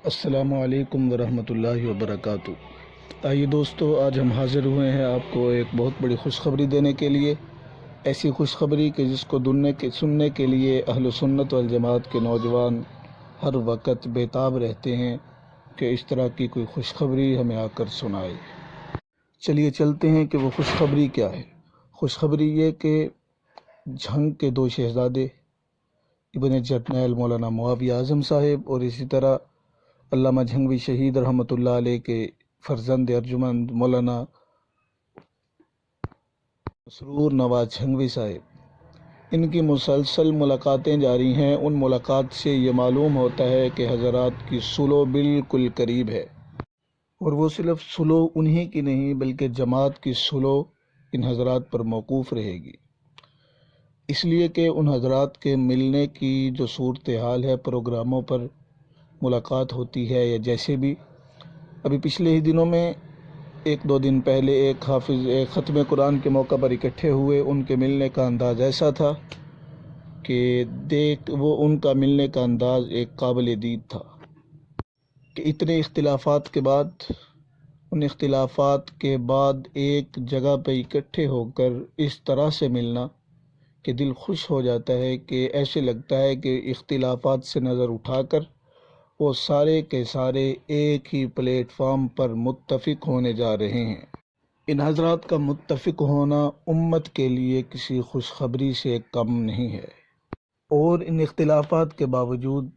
السلام علیکم ورحمۃ اللہ وبرکاتہ۔ آئیے دوستو، آج ہم حاضر ہوئے ہیں آپ کو ایک بہت بڑی خوشخبری دینے کے لیے۔ ایسی خوشخبری کہ جس کو سننے کے لیے اہل سنت والجماعت کے نوجوان ہر وقت بےتاب رہتے ہیں کہ اس طرح کی کوئی خوشخبری ہمیں آ کر سنائے۔ چلیے چلتے ہیں کہ وہ خوشخبری کیا ہے۔ خوشخبری یہ کہ جھنگ کے دو شہزادے ابن جرنیل مولانا معاویہ اعظم صاحب اور اسی طرح علامہ جھنگوی شہید رحمۃ اللہ علیہ کے فرزند ارجمند مولانا مسرور نواز جھنگوی صاحب، ان کی مسلسل ملاقاتیں جاری ہیں۔ ان ملاقات سے یہ معلوم ہوتا ہے کہ حضرات کی صلح بالکل قریب ہے، اور وہ صرف صلح انہی کی نہیں بلکہ جماعت کی صلح ان حضرات پر موقوف رہے گی، اس لیے کہ ان حضرات کے ملنے کی جو صورتحال ہے، پروگراموں پر ملاقات ہوتی ہے یا جیسے بھی ابھی پچھلے ہی دنوں میں ایک دو دن پہلے ایک حافظ ختم قرآن کے موقع پر اکٹھے ہوئے۔ ان کے ملنے کا انداز ایسا تھا کہ ان کا ملنے کا انداز ایک قابل دید تھا کہ اتنے اختلافات کے بعد، ان اختلافات کے بعد ایک جگہ پہ اکٹھے ہو کر اس طرح سے ملنا کہ دل خوش ہو جاتا ہے، کہ ایسے لگتا ہے کہ اختلافات سے نظر اٹھا کر وہ سارے کے سارے ایک ہی پلیٹ فارم پر متفق ہونے جا رہے ہیں۔ ان حضرات کا متفق ہونا امت کے لیے کسی خوشخبری سے کم نہیں ہے، اور ان اختلافات کے باوجود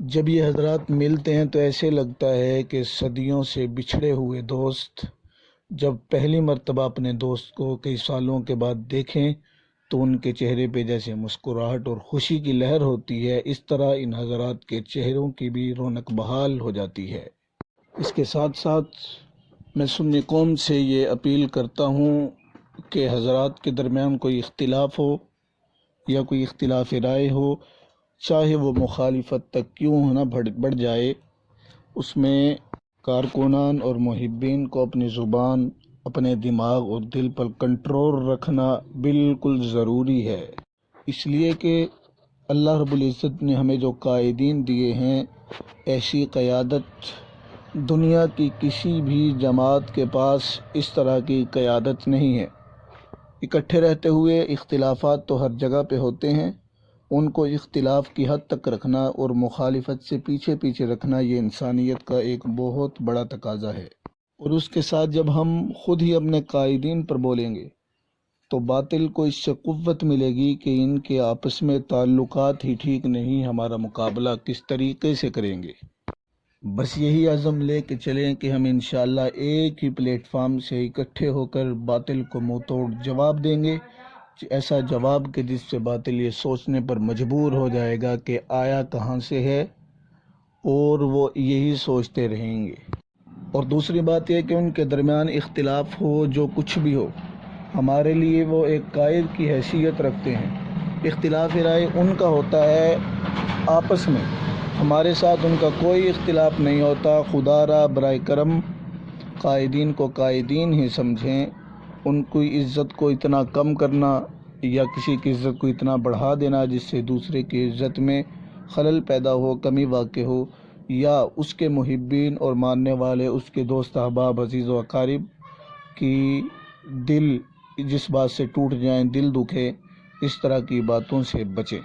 جب یہ حضرات ملتے ہیں تو ایسے لگتا ہے کہ صدیوں سے بچھڑے ہوئے دوست جب پہلی مرتبہ اپنے دوست کو کئی سالوں کے بعد دیکھیں تو ان کے چہرے پہ جیسے مسکراہٹ اور خوشی کی لہر ہوتی ہے، اس طرح ان حضرات کے چہروں کی بھی رونق بحال ہو جاتی ہے۔ اس کے ساتھ ساتھ میں سنی قوم سے یہ اپیل کرتا ہوں کہ حضرات کے درمیان کوئی اختلاف ہو یا کوئی اختلاف رائے ہو، چاہے وہ مخالفت تک کیوں نہ بڑھ جائے، اس میں کارکنان اور محبین کو اپنی زبان، اپنے دماغ اور دل پر کنٹرول رکھنا بالکل ضروری ہے، اس لیے کہ اللہ رب العزت نے ہمیں جو قائدین دیے ہیں، ایسی قیادت دنیا کی کسی بھی جماعت کے پاس اس طرح کی قیادت نہیں ہے۔ اکٹھے رہتے ہوئے اختلافات تو ہر جگہ پہ ہوتے ہیں، ان کو اختلاف کی حد تک رکھنا اور مخالفت سے پیچھے رکھنا، یہ انسانیت کا ایک بہت بڑا تقاضا ہے۔ اور اس کے ساتھ جب ہم خود ہی اپنے قائدین پر بولیں گے تو باطل کو اس سے قوت ملے گی کہ ان کے آپس میں تعلقات ہی ٹھیک نہیں، ہمارا مقابلہ کس طریقے سے کریں گے۔ بس یہی عزم لے کے چلیں کہ ہم انشاءاللہ ایک ہی پلیٹ فارم سے اکٹھے ہو کر باطل کو منہ توڑ جواب دیں گے، ایسا جواب کہ جس سے باطل یہ سوچنے پر مجبور ہو جائے گا کہ آیا کہاں سے ہے، اور وہ یہی سوچتے رہیں گے۔ اور دوسری بات یہ کہ ان کے درمیان اختلاف ہو، جو کچھ بھی ہو، ہمارے لیے وہ ایک قائد کی حیثیت رکھتے ہیں۔ اختلاف رائے ان کا ہوتا ہے آپس میں، ہمارے ساتھ ان کا کوئی اختلاف نہیں ہوتا۔ خدا را برائے کرم قائدین کو قائدین ہی سمجھیں، ان کی عزت کو اتنا کم کرنا یا کسی کی عزت کو اتنا بڑھا دینا جس سے دوسرے کی عزت میں خلل پیدا ہو، کمی واقع ہو، یا اس کے محبین اور ماننے والے، اس کے دوست احباب، عزیز و اقارب کی دل جس بات سے ٹوٹ جائیں، دل دکھے، اس طرح کی باتوں سے بچیں۔